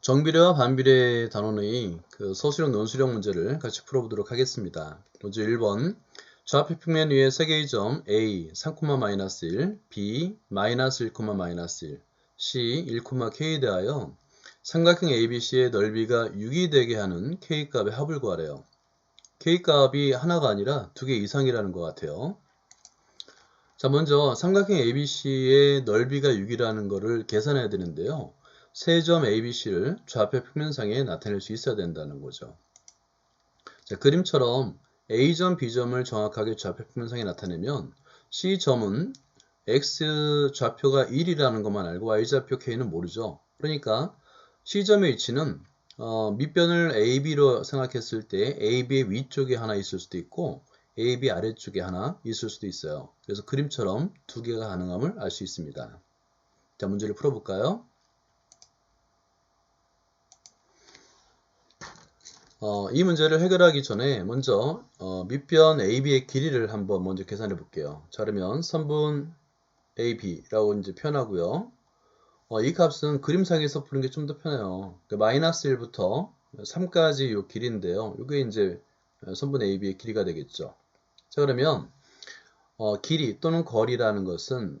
정비례와 반비례 단원의 서술형 논술형 문제를 같이 풀어보도록 하겠습니다. 먼저 1번 좌표 평면 위에 세 개의 점 A 3,-1, B -1,-1, C 1,K에 대하여 삼각형 ABC의 넓이가 6이 되게 하는 K값의 합을 구하래요. K값이 하나가 아니라 두 개 이상이라는 것 같아요. 자, 먼저 삼각형 ABC의 넓이가 6이라는 것을 계산해야 되는데요. 세 점 ABC를 좌표 평면상에 나타낼 수 있어야 된다는 거죠. 자, 그림처럼 A점, B점을 정확하게 좌표 평면상에 나타내면 C점은 X좌표가 1이라는 것만 알고 Y좌표 K는 모르죠. 그러니까 C점의 위치는 밑변을 AB로 생각했을 때 AB의 위쪽에 하나 있을 수도 있고 AB 아래쪽에 하나 있을 수도 있어요. 그래서 그림처럼 두 개가 가능함을 알 수 있습니다. 자, 문제를 풀어볼까요? 이 문제를 해결하기 전에 먼저 밑변 AB의 길이를 한번 먼저 계산해 볼게요. 자, 그러면 선분 AB라고 이제 표현하고요. 이 값은 그림상에서 푸는 게 좀 더 편해요. 마이너스 1부터 3까지 이 길이인데요. 이게 이제 선분 AB의 길이가 되겠죠. 자, 그러면 길이 또는 거리라는 것은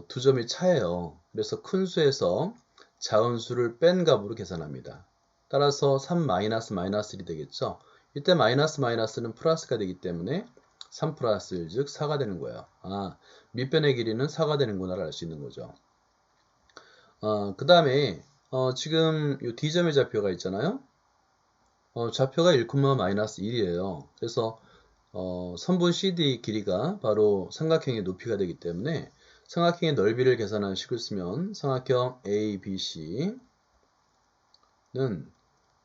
두 점의 차예요. 그래서 큰 수에서 작은 수를 뺀 값으로 계산합니다. 따라서 3 마이너스 마이너스 1이 되겠죠. 이때 마이너스 마이너스는 플러스가 되기 때문에 3 플러스 1, 즉 4가 되는 거예요. 밑변의 길이는 4가 되는구나를 알 수 있는 거죠. 그 다음에 지금 이 D점의 좌표가 있잖아요. 좌표가 1,-1이에요. 그래서 선분 CD 길이가 바로 삼각형의 높이가 되기 때문에 삼각형의 넓이를 계산하는 식을 쓰면 삼각형 ABC는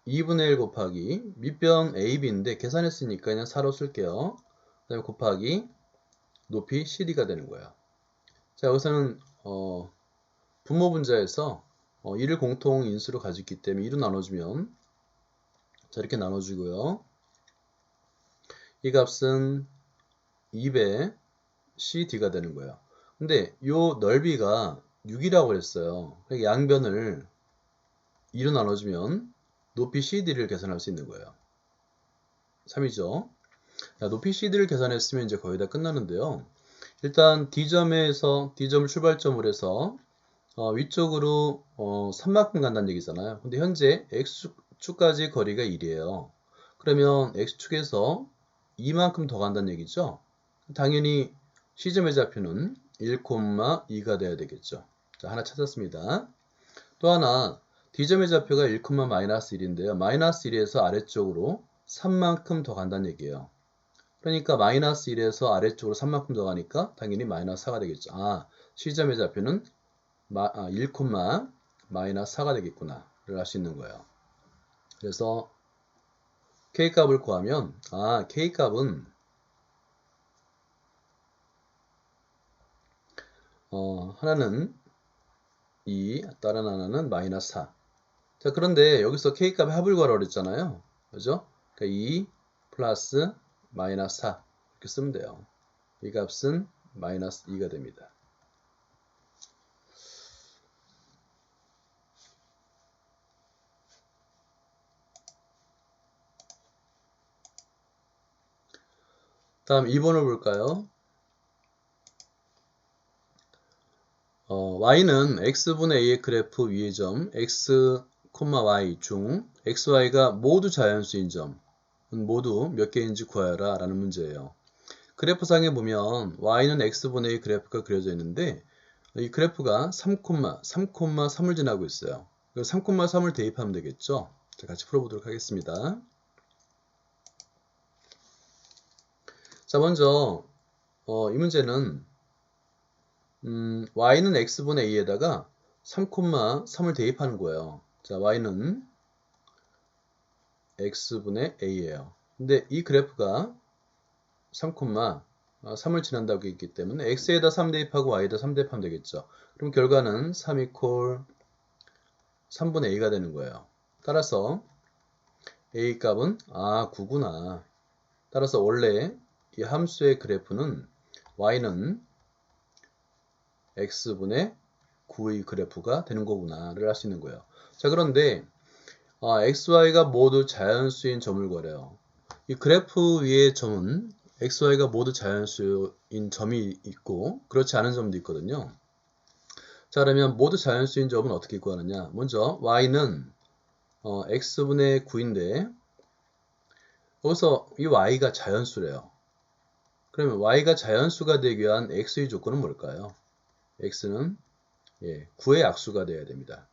2분의 1 곱하기 밑변 AB인데 계산했으니까 그냥 4로 쓸게요. 그 다음에 곱하기 높이 CD가 되는 거예요. 자, 여기서는 분모 분자에서 1을 공통 인수로 가지고 있기 때문에 2로 나눠주면 자, 이렇게 나눠주고요. 이 값은 2배 CD가 되는 거예요. 근데 이 넓이가 6이라고 했어요. 그러니까 양변을 2로 나눠주면 높이 CD를 계산할 수 있는 거예요. 3이죠. 자, 높이 CD를 계산했으면 이제 거의 다 끝나는데요. 일단 D점을 출발점으로 해서 위쪽으로 3만큼 간다는 얘기잖아요. 근데 현재 X축까지 거리가 1이에요. 그러면 X축에서 2만큼 더 간다는 얘기죠. 당연히 C점의 좌표는 1,2가 돼야 되겠죠. 자, 하나 찾았습니다. 또 하나 D점의 좌표가 1,-1인데요. 마이너스 1에서 아래쪽으로 3만큼 더 간다는 얘기예요. 그러니까 마이너스 1에서 아래쪽으로 3만큼 더 가니까 당연히 마이너스 4가 되겠죠. C점의 좌표는 1,-4가 되겠구나 를 알 수 있는 거예요. 그래서 K값을 구하면 K값은 하나는 2, 다른 하나는 마이너스 4. 자, 그런데 여기서 K값의 합을 구하라고 그랬잖아요. 그죠? 그러니까 2 플러스 마이너스 4 이렇게 쓰면 돼요. 이 값은 마이너스 2가 됩니다. 다음 2번을 볼까요? y는 x분의 a의 그래프 위의 점 x, y 중 xy가 모두 자연수인 점은 모두 몇 개인지 구하여라 라는 문제예요. 그래프상에 보면 y는 x분의 a 그래프가 그려져 있는데 이 그래프가 3,3을 지나고 있어요. 3,3을 대입하면 되겠죠. 자, 같이 풀어보도록 하겠습니다. 자, 먼저 이 문제는 y는 x분의 a에다가 3,3을 대입하는 거예요. 자, y는 x분의 a예요. 근데 이 그래프가 3,3을 지난다고 했기 때문에 x에다 3 대입하고 y에다 3 대입하면 되겠죠. 그럼 결과는 3 이퀄 3분의 a가 되는 거예요. 따라서 a 값은 9구나. 따라서 원래 이 함수의 그래프는 y는 x분의 9의 그래프가 되는 거구나를 알 수 있는 거예요. 자, 그런데 XY가 모두 자연수인 점을 구하래요. 이 그래프 위의 점은 XY가 모두 자연수인 점이 있고 그렇지 않은 점도 있거든요. 자, 그러면 모두 자연수인 점은 어떻게 구하느냐? 먼저 Y는 X분의 9인데 여기서 이 Y가 자연수래요. 그러면 Y가 자연수가 되기 위한 X의 조건은 뭘까요? X는 9의 약수가 되어야 됩니다.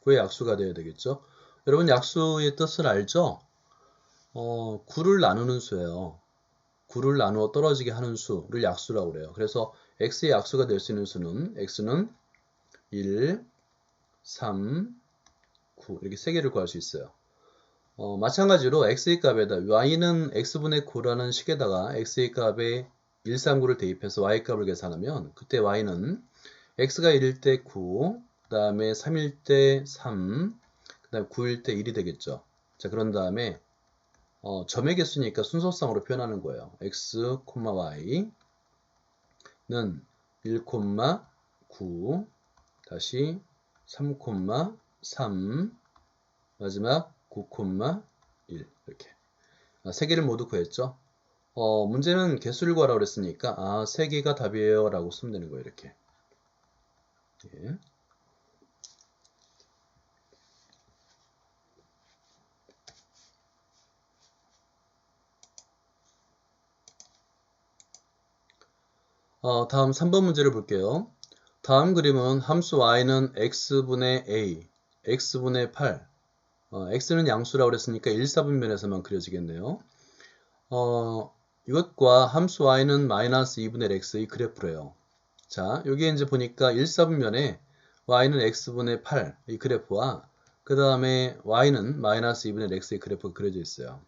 9의 약수가 되어야 되겠죠? 여러분 약수의 뜻을 알죠? 9를 나누는 수예요. 9를 나누어 떨어지게 하는 수를 약수라고 그래요. 그래서 x의 약수가 될 수 있는 수는 x는 1, 3, 9 이렇게 세 개를 구할 수 있어요. 마찬가지로 x의 값에다 y는 x분의 9라는 식에다가 x의 값에 139를 대입해서 y 값을 계산하면 그때 y는 x가 1일 때 9, 그 다음에 3일 때 3, 그 다음에 9일 때 1이 되겠죠. 자, 그런 다음에 점의 개수니까 순서상으로 표현하는 거예요. x, y는 1, 9 다시 3, 3 마지막 9, 1 이렇게 세 개를 모두 구했죠. 문제는 개수를 구하라고 그랬으니까 세 개가 답이에요 라고 쓰면 되는 거예요. 이렇게 예. 다음 3번 문제를 볼게요. 다음 그림은 함수 y는 x분의 a, x분의 8 x는 양수라고 그랬으니까 1, 4분면에서만 그려지겠네요. 이것과 함수 y는 마이너스 2분의 x의 그래프래요. 자, 여기에 이제 보니까 1, 4분면에 y는 x분의 8 이 그래프와 그 다음에 y는 마이너스 2분의 x의 그래프가 그려져 있어요.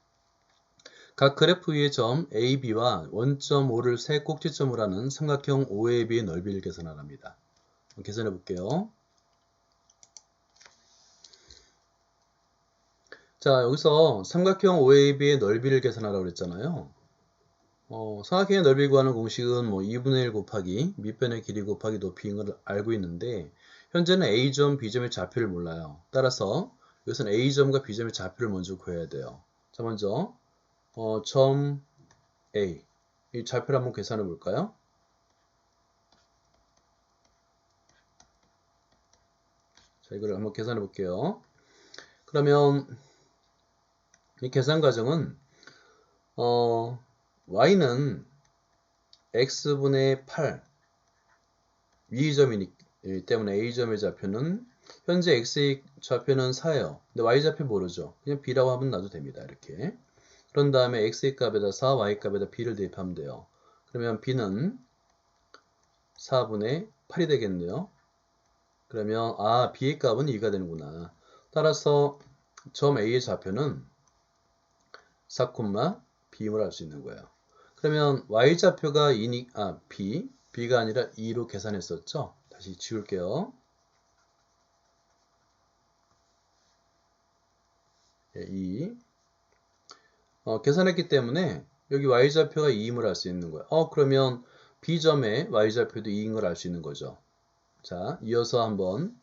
각 그래프 위의 점 AB와 원점 O를 세 꼭지점으로 하는 삼각형 OAB의 넓이를 계산하랍니다. 계산해 볼게요. 자, 여기서 삼각형 OAB의 넓이를 계산하라고 그랬잖아요. 삼각형의 넓이 구하는 공식은 2분의 1 곱하기 밑변의 길이 곱하기 높이인 걸 알고 있는데 현재는 A점, B점의 좌표를 몰라요. 따라서 이것은 A점과 B점의 좌표를 먼저 구해야 돼요. 자, 먼저 점 A 이 좌표를 한번 계산해 볼까요? 자, 이걸 한번 계산해 볼게요. 그러면 이 계산 과정은 y는 x분의 8 위점이기 때문에 a점의 좌표는 현재 x의 좌표는 4예요. 근데 y 좌표 모르죠. 그냥 b라고 하면 놔도 됩니다. 이렇게. 그런 다음에 x의 값에다 4, y 값에다 b를 대입하면 돼요. 그러면 b는 4분의 8이 되겠네요. 그러면 b의 값은 2가 되는구나. 따라서 점 a의 좌표는 4, b임을 알 수 있는 거예요. 그러면 y좌표가 2니, b가 아니라 2로 계산했었죠? 다시 지울게요. 2. 계산했기 때문에 여기 y좌표가 2임을 알 수 있는 거예요. 그러면 b점의 y좌표도 2인 걸 알 수 있는 거죠. 자, 이어서 한번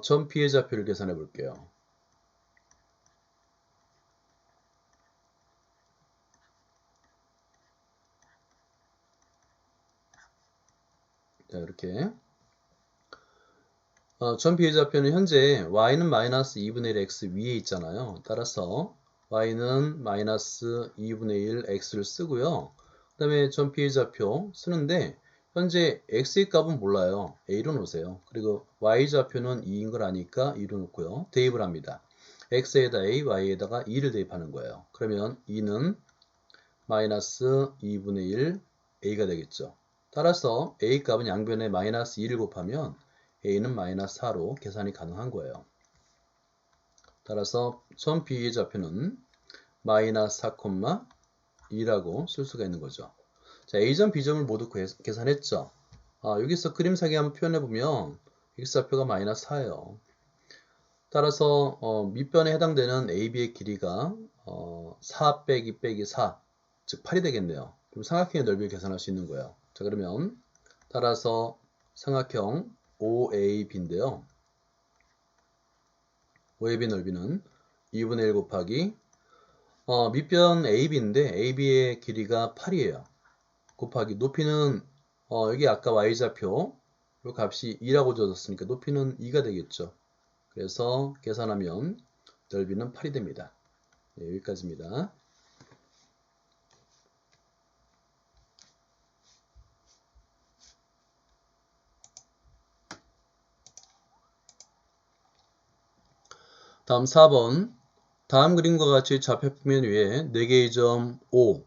점 P의 좌표를 계산해 볼게요. 자, 이렇게 점 P의 좌표는 현재 y는 마이너스 2분의 1 x 위에 있잖아요. 따라서 y는 마이너스 2분의 1 x를 쓰고요. 그 다음에 점 P의 좌표 쓰는데 현재 x의 값은 몰라요. a로 놓으세요. 그리고 y 좌표는 2인 걸 아니까 2로 놓고요. 대입을 합니다. x에다 a, y에다가 2를 대입하는 거예요. 그러면 2는 마이너스 2분의 1 a가 되겠죠. 따라서 a 값은 양변에 마이너스 2를 곱하면 a는 마이너스 4로 계산이 가능한 거예요. 따라서 점 B의 좌표는 마이너스 4,2라고 쓸 수가 있는 거죠. 자, A점, B점을 모두 계산했죠. 여기서 그림상에 한번 표현해보면 x좌표가 마이너스 4예요. 따라서 밑변에 해당되는 AB의 길이가 4 빼기 4, 즉 8이 되겠네요. 그럼 삼각형의 넓이를 계산할 수 있는 거예요. 자, 그러면 따라서 삼각형 OAB인데요. OAB 넓이는 2분의 1 곱하기 밑변 AB인데 AB의 길이가 8이에요. 곱하기 높이는 여기 아까 y좌표 이 값이 2라고 줘졌으니까 높이는 2가 되겠죠. 그래서 계산하면 넓이는 8이 됩니다. 네, 여기까지입니다. 다음 4번. 다음 그림과 같이 좌표평면 위에 4개의 점 O,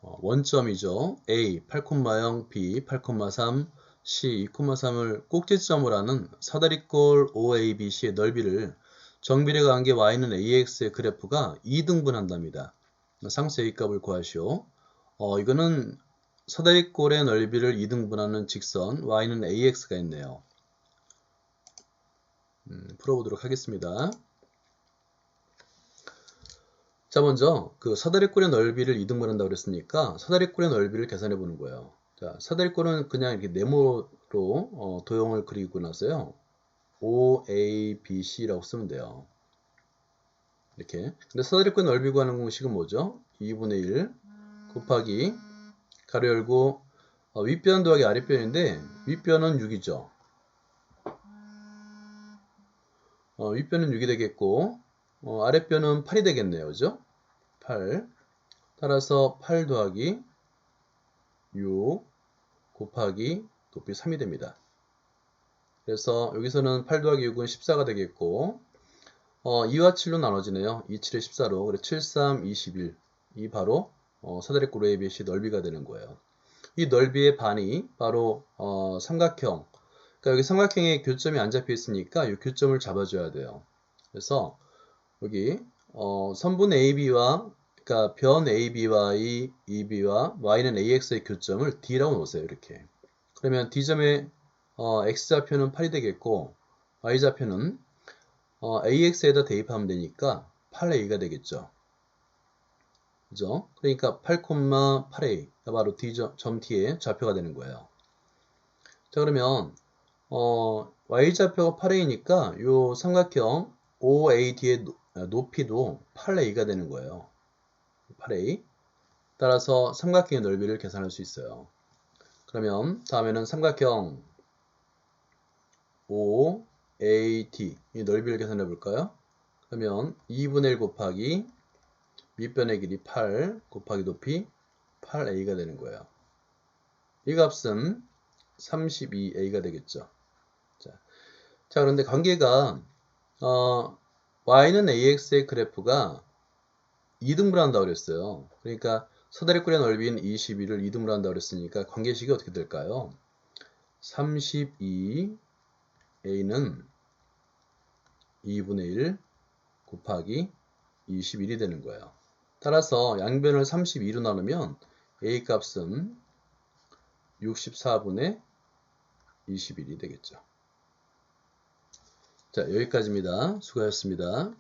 원점이죠. A 8,0, B 8,3, C 2,3을 꼭지점으로 하는 사다리꼴 OABC의 넓이를 정비례 관계 y는 AX의 그래프가 2등분한답니다. 상수 A값을 구하시오. 이거는 사다리꼴의 넓이를 2등분하는 직선 y는 AX가 있네요. 풀어보도록 하겠습니다. 자, 먼저 그 사다리꼴의 넓이를 2등분한다고 그랬으니까 사다리꼴의 넓이를 계산해 보는 거예요. 자, 사다리꼴은 그냥 이렇게 네모로 도형을 그리고 나서요. OABC라고 쓰면 돼요. 이렇게. 근데 사다리꼴의 넓이 구하는 공식은 뭐죠? 2분의 1 곱하기 가로 열고 윗변 더하기 아랫변인데 윗변은 6이죠. 윗변은 6이 되겠고 아랫변은 8이 되겠네요. 그죠? 8. 따라서 8 더하기 6 곱하기 높이 3이 됩니다. 그래서 여기서는 8 더하기 6은 14가 되겠고 2와 7로 나눠지네요. 2, 7에 14로. 그래서 7, 3, 21. 이 바로 사다리꼴 ABC 넓이가 되는 거예요. 이 넓이의 반이 바로 삼각형. 그러니까 여기 삼각형에 교점이 안 잡혀 있으니까 이 교점을 잡아줘야 돼요. 그래서 여기 선분 AB와 그러니까 변 AB와 EB와 Y는 AX의 교점을 D라고 놓으세요. 이렇게. 그러면 D점의 X좌표는 8이 되겠고 Y좌표는 AX에다 대입하면 되니까 8A가 되겠죠. 그죠? 그러니까 8,8A가 바로 D점 T의 좌표가 되는 거예요. 자, 그러면 Y좌표가 8A니까 이 삼각형 OAD의 높이도 8A가 되는 거예요. 8A. 따라서 삼각형의 넓이를 계산할 수 있어요. 그러면 다음에는 삼각형 OAD 이 넓이를 계산해 볼까요? 그러면 2분의 1 곱하기 밑변의 길이 8 곱하기 높이 8A가 되는 거예요. 이 값은 32A가 되겠죠. 자, 그런데 관계가 Y는 AX의 그래프가 2등분 한다고 그랬어요. 그러니까 사다리꼴의 넓이인 22를 2등분 한다고 그랬으니까 관계식이 어떻게 될까요? 32A는 2분의 1 곱하기 21이 되는 거예요. 따라서 양변을 32로 나누면 A 값은 64분의 21이 되겠죠. 자, 여기까지입니다. 수고하셨습니다.